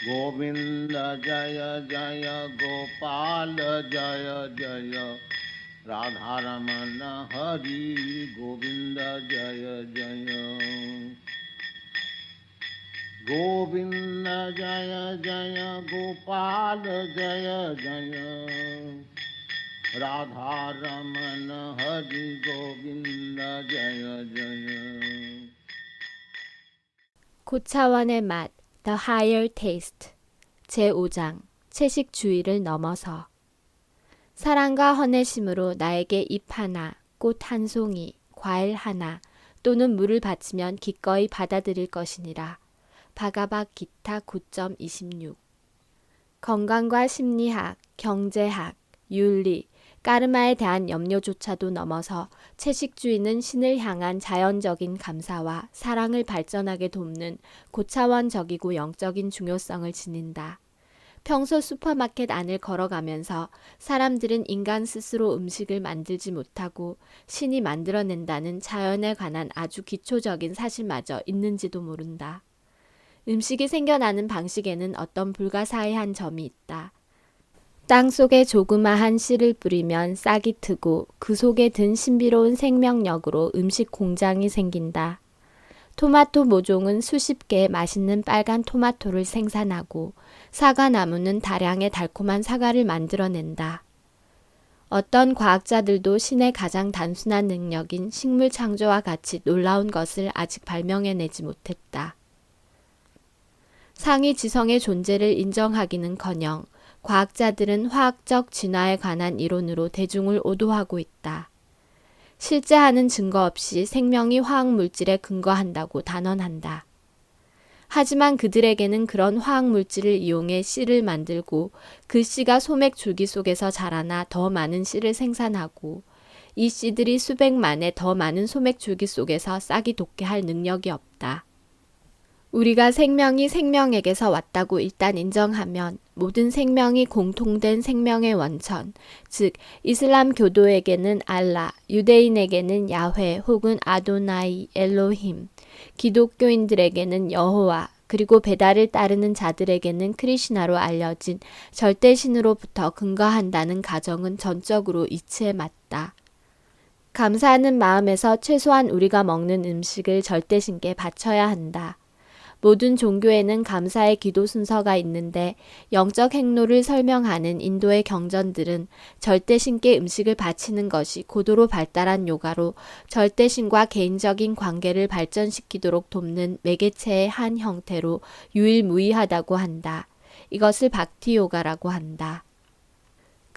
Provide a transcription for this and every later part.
गोविंद जय जय गोपाल जय जय राधारमण हरि गोविंद जय जय गोविंद जय जय गोपाल जय जय राधारमण हरि गोविंद जय जय 고차원의 맛 The Higher Taste 제5장 채식 주의를 넘어서 사랑과 헌혜심으로 나에게 잎 하나, 꽃 한 송이, 과일 하나 또는 물을 바치면 기꺼이 받아들일 것이니라. 바가박 기타 9.26 건강과 심리학, 경제학, 윤리, 까르마에 대한 염려조차도 넘어서 채식주의는 신을 향한 자연적인 감사와 사랑을 발전하게 돕는 고차원적이고 영적인 중요성을 지닌다. 평소 슈퍼마켓 안을 걸어가면서 사람들은 인간 스스로 음식을 만들지 못하고 신이 만들어낸다는 자연에 관한 아주 기초적인 사실마저 있는지도 모른다. 음식이 생겨나는 방식에는 어떤 불가사의한 점이 있다. 땅 속에 조그마한 씨를 뿌리면 싹이 트고 그 속에 든 신비로운 생명력으로 음식 공장이 생긴다. 토마토 모종은 수십 개의 맛있는 빨간 토마토를 생산하고 사과나무는 다량의 달콤한 사과를 만들어낸다. 어떤 과학자들도 신의 가장 단순한 능력인 식물 창조와 같이 놀라운 것을 아직 발명해내지 못했다. 상위 지성의 존재를 인정하기는커녕 과학자들은 화학적 진화에 관한 이론으로 대중을 오도하고 있다. 실제하는 증거 없이 생명이 화학물질에 근거한다고 단언한다. 하지만 그들에게는 그런 화학물질을 이용해 씨를 만들고 그 씨가 소맥 줄기 속에서 자라나 더 많은 씨를 생산하고 이 씨들이 수백만의 더 많은 소맥 줄기 속에서 싹이 돋게 할 능력이 없다. 우리가 생명이 생명에게서 왔다고 일단 인정하면 모든 생명이 공통된 생명의 원천, 즉 이슬람 교도에게는 알라, 유대인에게는 야훼 혹은 아도나이, 엘로힘, 기독교인들에게는 여호와, 그리고 베다를 따르는 자들에게는 크리시나로 알려진 절대신으로부터 근거한다는 가정은 전적으로 이치에 맞다. 감사하는 마음에서 최소한 우리가 먹는 음식을 절대신께 바쳐야 한다. 모든 종교에는 감사의 기도 순서가 있는데 영적 행로를 설명하는 인도의 경전들은 절대신께 음식을 바치는 것이 고도로 발달한 요가로 절대신과 개인적인 관계를 발전시키도록 돕는 매개체의 한 형태로 유일무이하다고 한다. 이것을 박티 요가라고 한다.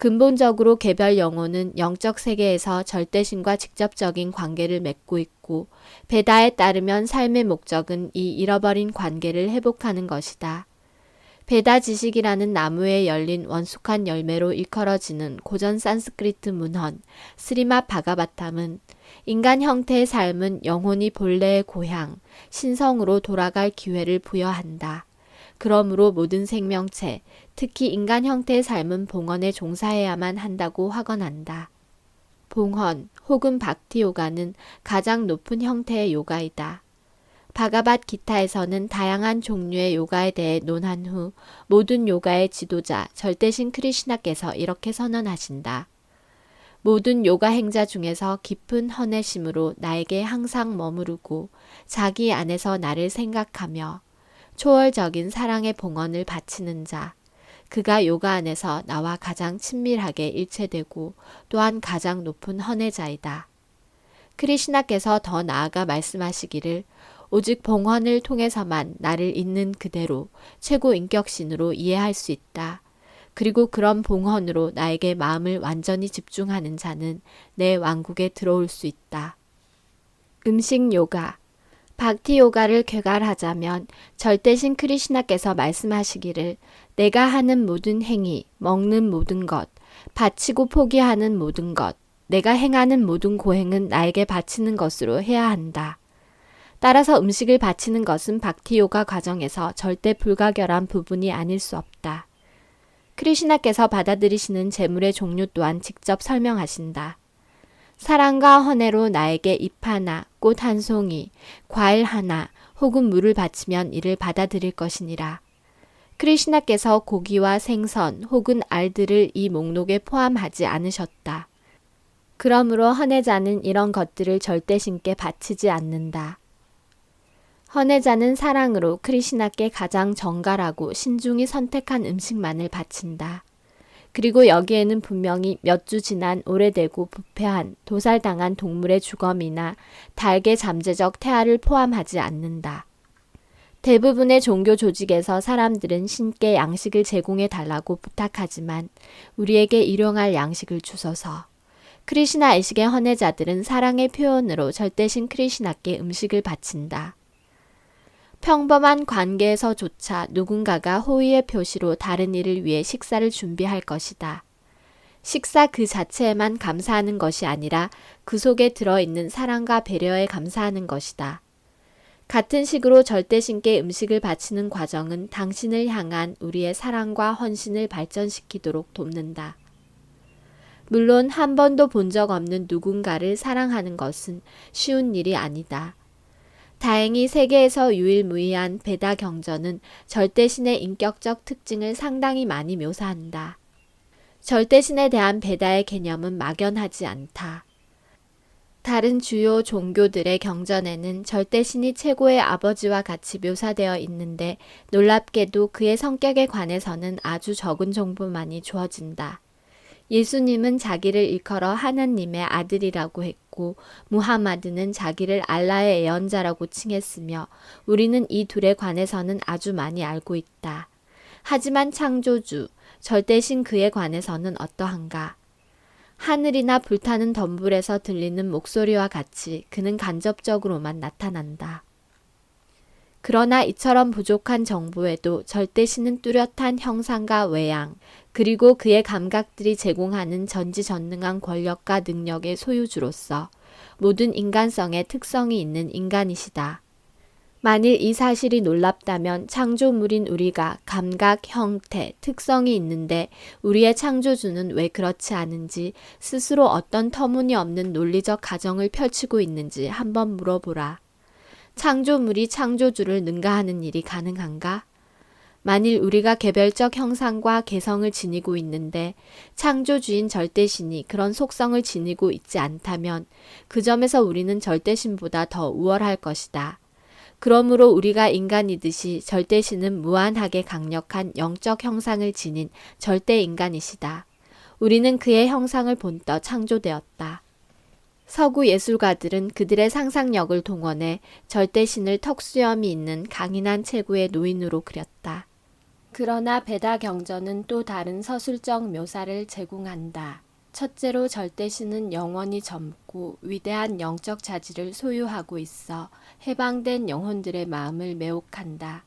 근본적으로 개별 영혼은 영적 세계에서 절대신과 직접적인 관계를 맺고 있고 베다에 따르면 삶의 목적은 이 잃어버린 관계를 회복하는 것이다. 베다 지식이라는 나무에 열린 원숙한 열매로 일컬어지는 고전 산스크리트 문헌 스리맛 바가바탐은 인간 형태의 삶은 영혼이 본래의 고향, 신성으로 돌아갈 기회를 부여한다. 그러므로 모든 생명체, 특히 인간 형태의 삶은 봉헌에 종사해야만 한다고 확언한다. 봉헌 혹은 박티 요가는 가장 높은 형태의 요가이다. 바가밧 기타에서는 다양한 종류의 요가에 대해 논한 후 모든 요가의 지도자 절대신 크리시나께서 이렇게 선언하신다. 모든 요가 행자 중에서 깊은 헌혜심으로 나에게 항상 머무르고 자기 안에서 나를 생각하며 초월적인 사랑의 봉헌을 바치는 자, 그가 요가 안에서 나와 가장 친밀하게 일체되고 또한 가장 높은 헌혜자이다. 크리시나께서 더 나아가 말씀하시기를 오직 봉헌을 통해서만 나를 있는 그대로 최고 인격신으로 이해할 수 있다. 그리고 그런 봉헌으로 나에게 마음을 완전히 집중하는 자는 내 왕국에 들어올 수 있다. 음식 요가 박티 요가를 궤괄하자면 절대신 크리시나께서 말씀하시기를 내가 하는 모든 행위, 먹는 모든 것, 바치고 포기하는 모든 것, 내가 행하는 모든 고행은 나에게 바치는 것으로 해야 한다. 따라서 음식을 바치는 것은 박티 요가 과정에서 절대 불가결한 부분이 아닐 수 없다. 크리시나께서 받아들이시는 재물의 종류 또한 직접 설명하신다. 사랑과 헌혜로 나에게 잎 하나, 꽃 한 송이, 과일 하나 혹은 물을 바치면 이를 받아들일 것이니라. 크리시나께서 고기와 생선 혹은 알들을 이 목록에 포함하지 않으셨다. 그러므로 헌혜자는 이런 것들을 절대 신께 바치지 않는다. 헌혜자는 사랑으로 크리시나께 가장 정갈하고 신중히 선택한 음식만을 바친다. 그리고 여기에는 분명히 몇 주 지난 오래되고 부패한 도살당한 동물의 주검이나 닭의 잠재적 태아를 포함하지 않는다. 대부분의 종교 조직에서 사람들은 신께 양식을 제공해 달라고 부탁하지만 우리에게 일용할 양식을 주소서. 크리시나 의식의 헌혜자들은 사랑의 표현으로 절대신 크리시나께 음식을 바친다. 평범한 관계에서조차 누군가가 호의의 표시로 다른 이를 위해 식사를 준비할 것이다. 식사 그 자체에만 감사하는 것이 아니라 그 속에 들어있는 사랑과 배려에 감사하는 것이다. 같은 식으로 절대신께 음식을 바치는 과정은 당신을 향한 우리의 사랑과 헌신을 발전시키도록 돕는다. 물론 한 번도 본 적 없는 누군가를 사랑하는 것은 쉬운 일이 아니다. 다행히 세계에서 유일무이한 베다 경전은 절대신의 인격적 특징을 상당히 많이 묘사한다. 절대신에 대한 베다의 개념은 막연하지 않다. 다른 주요 종교들의 경전에는 절대신이 최고의 아버지와 같이 묘사되어 있는데 놀랍게도 그의 성격에 관해서는 아주 적은 정보만이 주어진다. 예수님은 자기를 일컬어 하나님의 아들이라고 했고 무하마드는 자기를 알라의 예언자라고 칭했으며 우리는 이 둘에 관해서는 아주 많이 알고 있다. 하지만 창조주, 절대신 그에 관해서는 어떠한가? 하늘이나 불타는 덤불에서 들리는 목소리와 같이 그는 간접적으로만 나타난다. 그러나 이처럼 부족한 정보에도 절대신은 뚜렷한 형상과 외양, 그리고 그의 감각들이 제공하는 전지전능한 권력과 능력의 소유주로서 모든 인간성의 특성이 있는 인간이시다. 만일 이 사실이 놀랍다면 창조물인 우리가 감각, 형태, 특성이 있는데 우리의 창조주는 왜 그렇지 않은지 스스로 어떤 터무니없는 논리적 가정을 펼치고 있는지 한번 물어보라. 창조물이 창조주를 능가하는 일이 가능한가? 만일 우리가 개별적 형상과 개성을 지니고 있는데 창조주인 절대신이 그런 속성을 지니고 있지 않다면 그 점에서 우리는 절대신보다 더 우월할 것이다. 그러므로 우리가 인간이듯이 절대신은 무한하게 강력한 영적 형상을 지닌 절대인간이시다. 우리는 그의 형상을 본떠 창조되었다. 서구 예술가들은 그들의 상상력을 동원해 절대신을 턱수염이 있는 강인한 체구의 노인으로 그렸다. 그러나 베다 경전은 또 다른 서술적 묘사를 제공한다. 첫째로 절대신은 영원히 젊고 위대한 영적 자질을 소유하고 있어 해방된 영혼들의 마음을 매혹한다.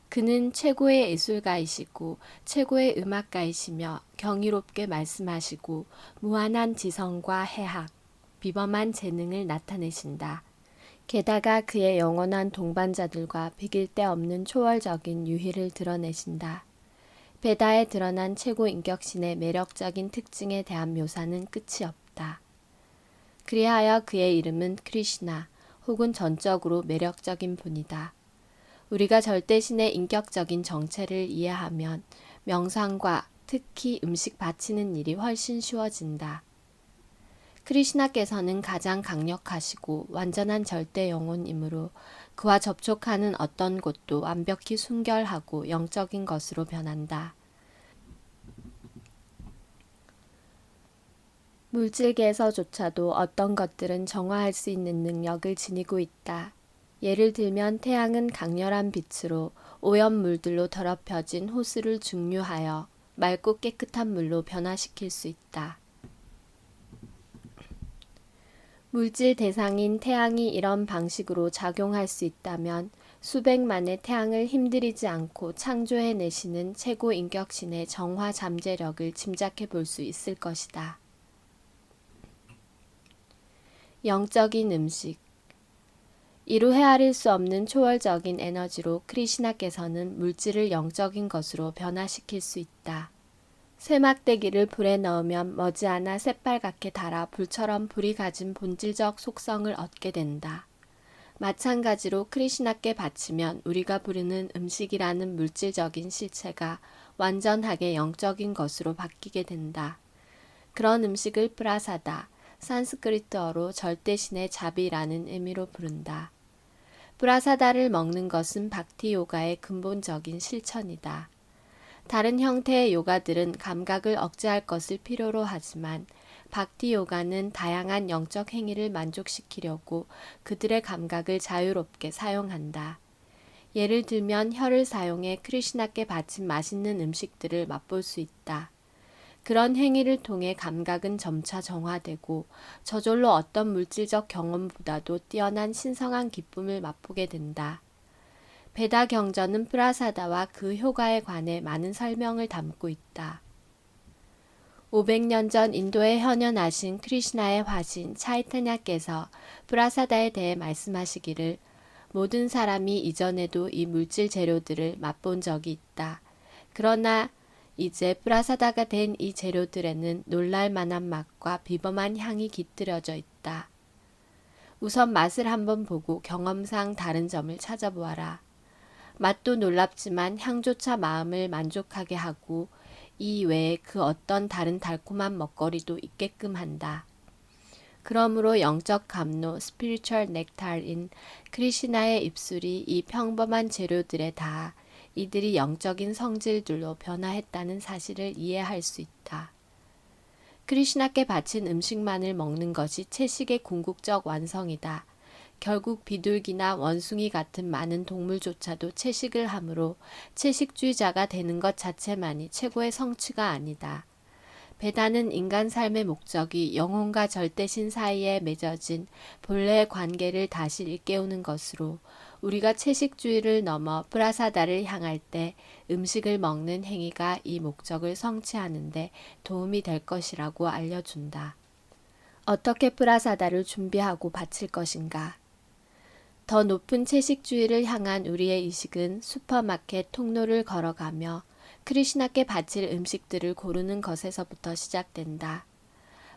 그는 최고의 예술가이시고 최고의 음악가이시며 경이롭게 말씀하시고 무한한 지성과 해학, 비범한 재능을 나타내신다. 게다가 그의 영원한 동반자들과 비길 데 없는 초월적인 유희를 드러내신다. 베다에 드러난 최고 인격신의 매력적인 특징에 대한 묘사는 끝이 없다. 그리하여 그의 이름은 크리시나 혹은 전적으로 매력적인 분이다. 우리가 절대신의 인격적인 정체를 이해하면 명상과 특히 음식 바치는 일이 훨씬 쉬워진다. 크리시나께서는 가장 강력하시고 완전한 절대 영혼이므로 그와 접촉하는 어떤 곳도 완벽히 순결하고 영적인 것으로 변한다. 물질계에서조차도 어떤 것들은 정화할 수 있는 능력을 지니고 있다. 예를 들면 태양은 강렬한 빛으로 오염물들로 더럽혀진 호수를 증류하여 맑고 깨끗한 물로 변화시킬 수 있다. 물질 대상인 태양이 이런 방식으로 작용할 수 있다면 수백만의 태양을 힘들이지 않고 창조해내시는 최고 인격신의 정화 잠재력을 짐작해 볼 수 있을 것이다. 영적인 음식. 이루 헤아릴 수 없는 초월적인 에너지로 크리시나께서는 물질을 영적인 것으로 변화시킬 수 있다. 쇠막대기를 불에 넣으면 머지않아 새빨갛게 달아 불처럼 불이 가진 본질적 속성을 얻게 된다. 마찬가지로 크리슈나께 바치면 우리가 부르는 음식이라는 물질적인 실체가 완전하게 영적인 것으로 바뀌게 된다. 그런 음식을 프라사다, 산스크리트어로 절대신의 자비라는 의미로 부른다. 프라사다를 먹는 것은 박티 요가의 근본적인 실천이다. 다른 형태의 요가들은 감각을 억제할 것을 필요로 하지만 박티 요가는 다양한 영적 행위를 만족시키려고 그들의 감각을 자유롭게 사용한다. 예를 들면 혀를 사용해 크리슈나께 바친 맛있는 음식들을 맛볼 수 있다. 그런 행위를 통해 감각은 점차 정화되고 저절로 어떤 물질적 경험보다도 뛰어난 신성한 기쁨을 맛보게 된다. 베다 경전은 프라사다와 그 효과에 관해 많은 설명을 담고 있다. 500년 전 인도에 현현하신 크리슈나의 화신 차이타냐께서 프라사다에 대해 말씀하시기를 모든 사람이 이전에도 이 물질 재료들을 맛본 적이 있다. 그러나 이제 프라사다가 된 이 재료들에는 놀랄 만한 맛과 비범한 향이 깃들여져 있다. 우선 맛을 한번 보고 경험상 다른 점을 찾아보아라. 맛도 놀랍지만 향조차 마음을 만족하게 하고 이 외에 그 어떤 다른 달콤한 먹거리도 있게끔 한다. 그러므로 영적 감로 스피리추얼 넥타르인 크리슈나의 입술이 이 평범한 재료들에 닿아 이들이 영적인 성질들로 변화했다는 사실을 이해할 수 있다. 크리슈나께 바친 음식만을 먹는 것이 채식의 궁극적 완성이다. 결국 비둘기나 원숭이 같은 많은 동물조차도 채식을 하므로 채식주의자가 되는 것 자체만이 최고의 성취가 아니다. 베다는 인간 삶의 목적이 영혼과 절대신 사이에 맺어진 본래의 관계를 다시 일깨우는 것으로 우리가 채식주의를 넘어 프라사다를 향할 때 음식을 먹는 행위가 이 목적을 성취하는 데 도움이 될 것이라고 알려준다. 어떻게 프라사다를 준비하고 바칠 것인가? 더 높은 채식주의를 향한 우리의 의식은 슈퍼마켓 통로를 걸어가며 크리슈나께 바칠 음식들을 고르는 것에서부터 시작된다.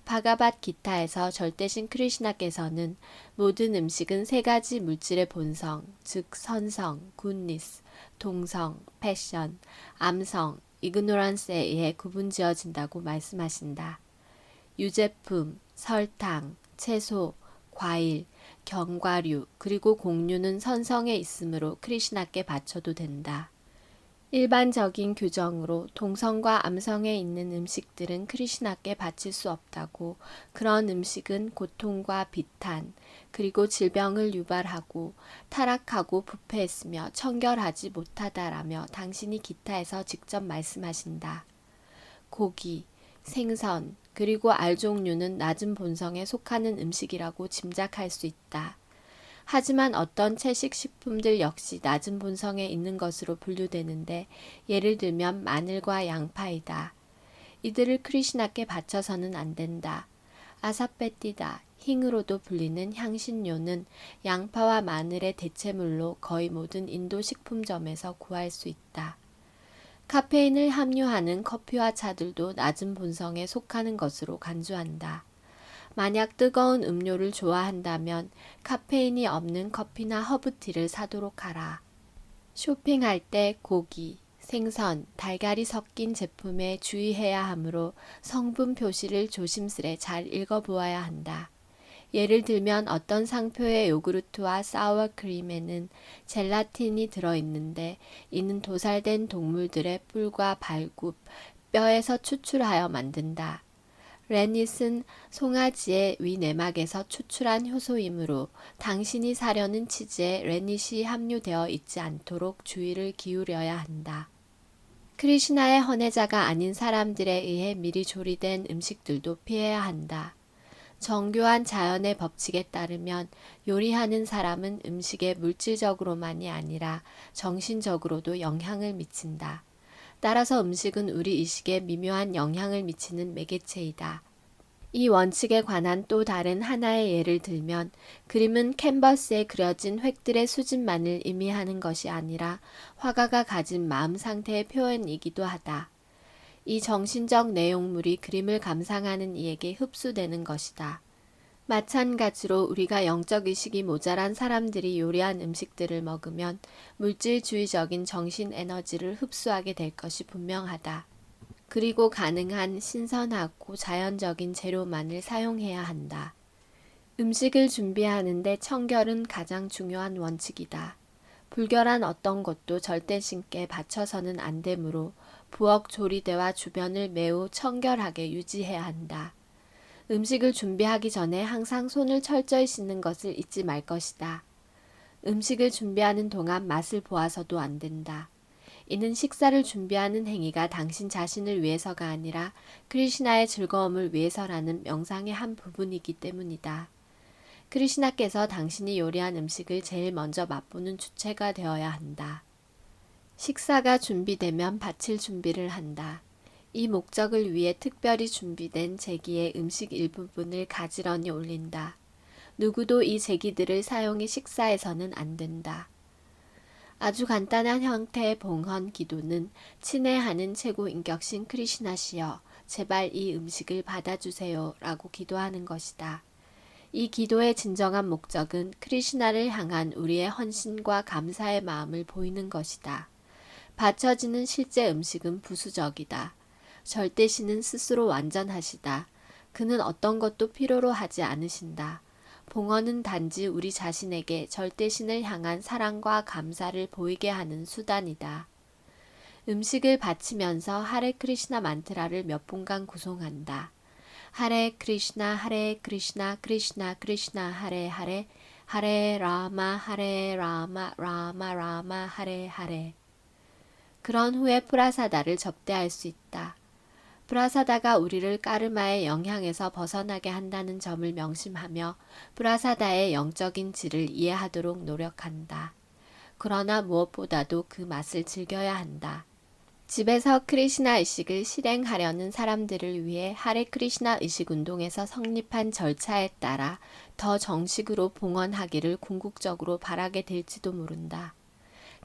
바가밧 기타에서 절대신 크리슈나께서는 모든 음식은 세 가지 물질의 본성, 즉 선성, 굿니스, 동성, 패션, 암성, 이그노런스에 의해 구분지어진다고 말씀하신다. 유제품, 설탕, 채소, 과일, 견과류, 그리고 곡류는 선성에 있으므로 크리슈나께 바쳐도 된다. 일반적인 규정으로 동성과 암성에 있는 음식들은 크리슈나께 바칠 수 없다고, 그런 음식은 고통과 비탄, 그리고 질병을 유발하고 타락하고 부패했으며 청결하지 못하다라며 당신이 기타에서 직접 말씀하신다. 고기, 생선, 그리고 알 종류는 낮은 본성에 속하는 음식이라고 짐작할 수 있다. 하지만 어떤 채식 식품들 역시 낮은 본성에 있는 것으로 분류되는데 예를 들면 마늘과 양파이다. 이들을 크리슈나께 바쳐서는 안 된다. 아사페티다, 힝으로도 불리는 향신료는 양파와 마늘의 대체물로 거의 모든 인도 식품점에서 구할 수 있다. 카페인을 함유하는 커피와 차들도 낮은 본성에 속하는 것으로 간주한다. 만약 뜨거운 음료를 좋아한다면 카페인이 없는 커피나 허브티를 사도록 하라. 쇼핑할 때 고기, 생선, 달걀이 섞인 제품에 주의해야 하므로 성분 표시를 조심스레 잘 읽어보아야 한다. 예를 들면 어떤 상표의 요구르트와 사워크림에는 젤라틴이 들어있는데 이는 도살된 동물들의 뿔과 발굽, 뼈에서 추출하여 만든다. 레닛은 송아지의 위내막에서 추출한 효소이므로 당신이 사려는 치즈에 레닛이 함유되어 있지 않도록 주의를 기울여야 한다. 크리슈나의 헌혜자가 아닌 사람들에 의해 미리 조리된 음식들도 피해야 한다. 정교한 자연의 법칙에 따르면 요리하는 사람은 음식에 물질적으로만이 아니라 정신적으로도 영향을 미친다. 따라서 음식은 우리 의식에 미묘한 영향을 미치는 매개체이다. 이 원칙에 관한 또 다른 하나의 예를 들면 그림은 캔버스에 그려진 획들의 수집만을 의미하는 것이 아니라 화가가 가진 마음 상태의 표현이기도 하다. 이 정신적 내용물이 그림을 감상하는 이에게 흡수되는 것이다. 마찬가지로 우리가 영적 의식이 모자란 사람들이 요리한 음식들을 먹으면 물질주의적인 정신 에너지를 흡수하게 될 것이 분명하다. 그리고 가능한 신선하고 자연적인 재료만을 사용해야 한다. 음식을 준비하는데 청결은 가장 중요한 원칙이다. 불결한 어떤 것도 절대 신께 바쳐서는 안 되므로 부엌 조리대와 주변을 매우 청결하게 유지해야 한다. 음식을 준비하기 전에 항상 손을 철저히 씻는 것을 잊지 말 것이다. 음식을 준비하는 동안 맛을 보아서도 안 된다. 이는 식사를 준비하는 행위가 당신 자신을 위해서가 아니라 크리시나의 즐거움을 위해서라는 명상의 한 부분이기 때문이다. 크리시나께서 당신이 요리한 음식을 제일 먼저 맛보는 주체가 되어야 한다. 식사가 준비되면 바칠 준비를 한다. 이 목적을 위해 특별히 준비된 제기의 음식 일부분을 가지런히 올린다. 누구도 이 제기들을 사용해 식사해서는 안 된다. 아주 간단한 형태의 봉헌 기도는 친애하는 최고 인격신 크리시나시여 제발 이 음식을 받아주세요 라고 기도하는 것이다. 이 기도의 진정한 목적은 크리시나를 향한 우리의 헌신과 감사의 마음을 보이는 것이다. 바쳐지는 실제 음식은 부수적이다. 절대신은 스스로 완전하시다. 그는 어떤 것도 필요로 하지 않으신다. 봉헌은 단지 우리 자신에게 절대신을 향한 사랑과 감사를 보이게 하는 수단이다. 음식을 바치면서 하레 크리시나 만트라를 몇 분간 구송한다. 하레 크리시나 크리시나 크리시나 하레 하레 하레 라마 라마 라마 하레 하레. 그런 후에 프라사다를 접대할 수 있다. 프라사다가 우리를 까르마의 영향에서 벗어나게 한다는 점을 명심하며 프라사다의 영적인 질을 이해하도록 노력한다. 그러나 무엇보다도 그 맛을 즐겨야 한다. 집에서 크리시나 의식을 실행하려는 사람들을 위해 하레 크리시나 의식 운동에서 성립한 절차에 따라 더 정식으로 봉헌하기를 궁극적으로 바라게 될지도 모른다.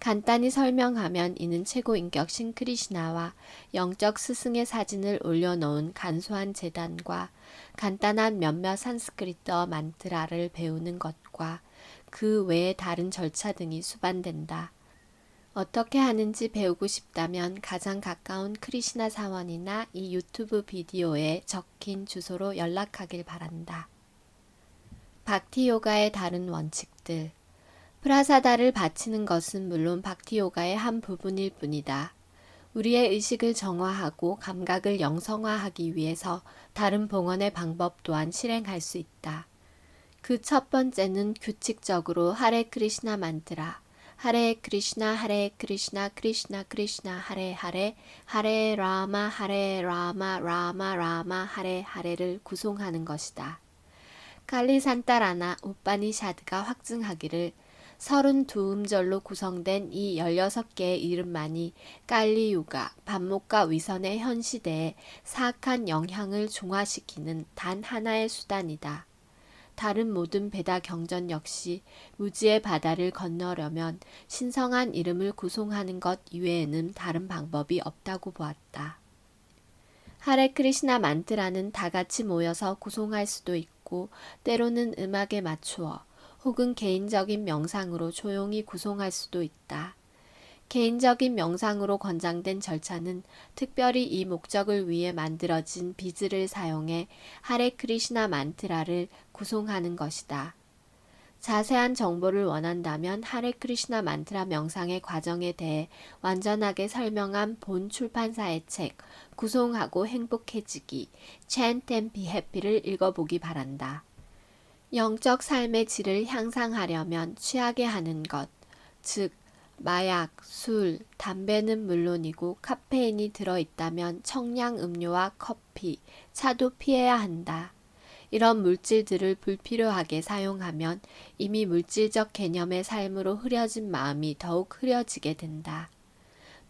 간단히 설명하면 이는 최고 인격 신 크리시나와 영적 스승의 사진을 올려놓은 간소한 제단과 간단한 몇몇 산스크리트어 만트라를 배우는 것과 그 외의 다른 절차 등이 수반된다. 어떻게 하는지 배우고 싶다면 가장 가까운 크리시나 사원이나 이 유튜브 비디오에 적힌 주소로 연락하길 바란다. 박티 요가의 다른 원칙들. 프라사다를 바치는 것은 물론 박티 요가의 한 부분일 뿐이다. 우리의 의식을 정화하고 감각을 영성화하기 위해서 다른 봉헌의 방법 또한 실행할 수 있다. 그 첫 번째는 규칙적으로 하레 크리시나 만트라, 하레 크리시나 크리시나 크리시나 하레 하레 하레 라마 라마 하레 하레를 구송하는 것이다. 칼리산타라나 우파니샤드가 확증하기를 32음절로 구성된 이 16개의 이름만이 깔리유가, 반목과 위선의 현 시대에 사악한 영향을 중화시키는 단 하나의 수단이다. 다른 모든 베다 경전 역시 무지의 바다를 건너려면 신성한 이름을 구송하는 것 이외에는 다른 방법이 없다고 보았다. 하레 크리시나 만트라는 다 같이 모여서 구송할 수도 있고 때로는 음악에 맞추어 혹은 개인적인 명상으로 조용히 구송할 수도 있다. 개인적인 명상으로 권장된 절차는 특별히 이 목적을 위해 만들어진 비즈를 사용해 하레 크리시나 만트라를 구송하는 것이다. 자세한 정보를 원한다면 하레 크리시나 만트라 명상의 과정에 대해 완전하게 설명한 본 출판사의 책 구송하고 행복해지기 Chant and Be Happy를 읽어보기 바란다. 영적 삶의 질을 향상하려면 취하게 하는 것, 즉 마약, 술, 담배는 물론이고 카페인이 들어있다면 청량 음료와 커피, 차도 피해야 한다. 이런 물질들을 불필요하게 사용하면 이미 물질적 개념의 삶으로 흐려진 마음이 더욱 흐려지게 된다.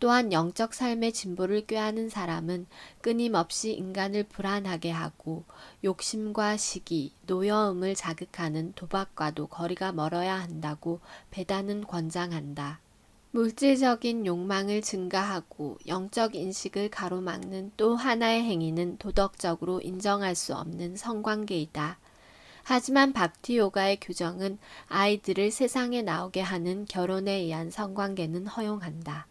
또한 영적 삶의 진보를 꾀하는 사람은 끊임없이 인간을 불안하게 하고 욕심과 시기, 노여움을 자극하는 도박과도 거리가 멀어야 한다고 베다는 권장한다. 물질적인 욕망을 증가하고 영적 인식을 가로막는 또 하나의 행위는 도덕적으로 인정할 수 없는 성관계이다. 하지만 박티요가의 규정은 아이들을 세상에 나오게 하는 결혼에 의한 성관계는 허용한다.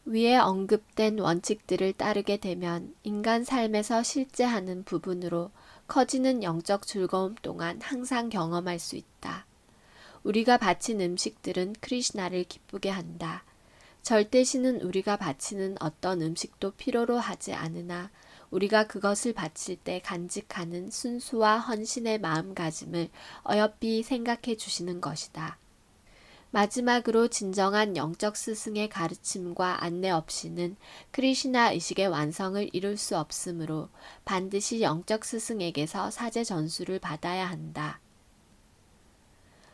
위에 언급된 원칙들을 따르게 되면 인간 삶에서 실제 하는 부분으로 커지는 영적 즐거움 동안 항상 경험할 수 있다. 우리가 바친 음식들은 크리슈나를 기쁘게 한다. 절대신은 우리가 바치는 어떤 음식도 필요로 하지 않으나 우리가 그것을 바칠 때 간직하는 순수와 헌신의 마음가짐을 어여삐 생각해 주시는 것이다. 마지막으로 진정한 영적 스승의 가르침과 안내 없이는 크리슈나 의식의 완성을 이룰 수 없으므로 반드시 영적 스승에게서 사제 전수를 받아야 한다.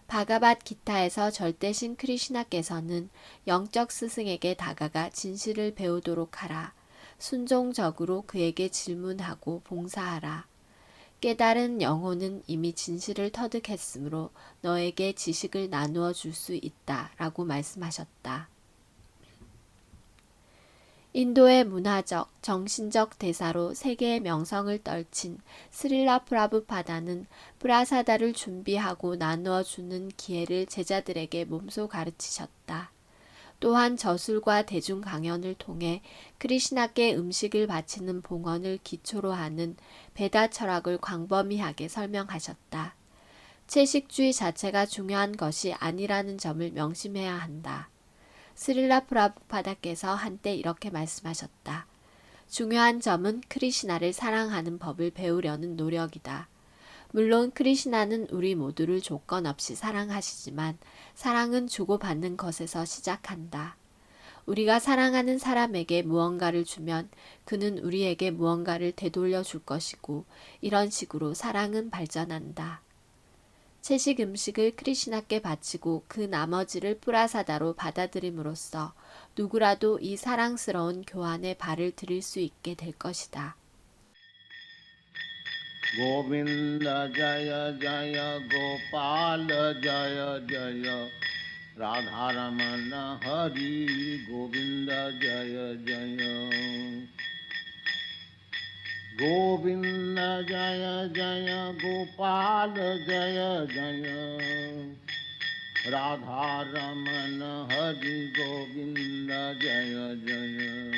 바가밧 기타에서 절대신 크리슈나께서는 영적 스승에게 다가가 진실을 배우도록 하라. 순종적으로 그에게 질문하고 봉사하라. 깨달은 영혼은 이미 진실을 터득했으므로 너에게 지식을 나누어 줄 수 있다 라고 말씀하셨다. 인도의 문화적, 정신적 대사로 세계의 명성을 떨친 스릴라 프라부파다는 프라사다를 준비하고 나누어 주는 기회를 제자들에게 몸소 가르치셨다. 또한 저술과 대중 강연을 통해 크리슈나께 음식을 바치는 봉헌을 기초로 하는 베다 철학을 광범위하게 설명하셨다. 채식주의 자체가 중요한 것이 아니라는 점을 명심해야 한다. 스릴라 프라부파다께서 한때 이렇게 말씀하셨다. 중요한 점은 크리슈나를 사랑하는 법을 배우려는 노력이다. 물론 크리슈나는 우리 모두를 조건 없이 사랑하시지만 사랑은 주고받는 것에서 시작한다. 우리가 사랑하는 사람에게 무언가를 주면 그는 우리에게 무언가를 되돌려 줄 것이고 이런 식으로 사랑은 발전한다. 채식 음식을 크리슈나께 바치고 그 나머지를 프라사다로 받아들임으로써 누구라도 이 사랑스러운 교환에 발을 들일 수 있게 될 것이다. 고빈다 자야 자야 고팔 자야 자야 라धा라마나 हरि गोविंद जय जय गोविंद जय जय गोपाल जय जय राधा रमन हरि गोविंद जय जय